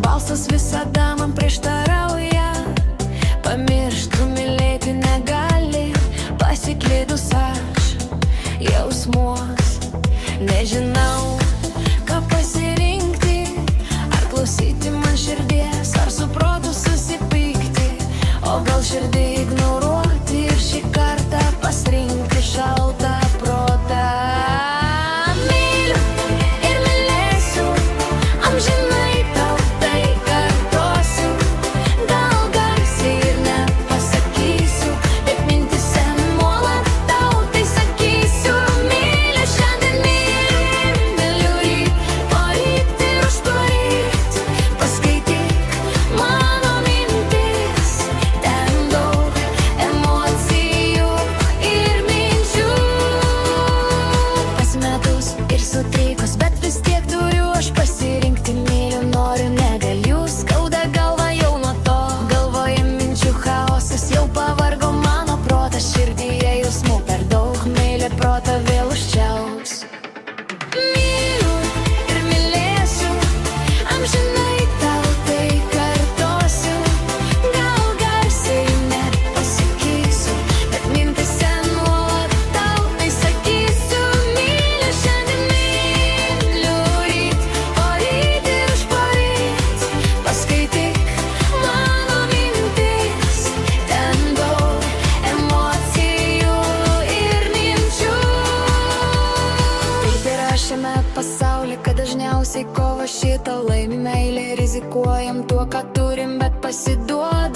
Balsas visada man prieštarauja, pamirštų mylėti negali, pasiklydus aš jausmuos. Nežinau, ką pasirinkti, ar klausyti man širdies, ar su protu susipykti, o gal širdį ignoruoti ir šį kartą pasirinkti šaltą protą. Myliu ir mylėsiu, amžinai protą vėl užčiaups. Myliu ir mylėsiu, amžinai tau tai kartosiu. Gal garsiai net pasakysiu, bet mintyse nuolat tau tai sakysiu. Myliu šiandien, myliu ryt, poryt ir užporyt. Paskaityk mano mintis, ten daug emocijų ir minčių. Šiame pasaulyje, kad dažniausiai kova šitą laimi meilė, rizikuojam tuo, ką turim, bet pasiduodam.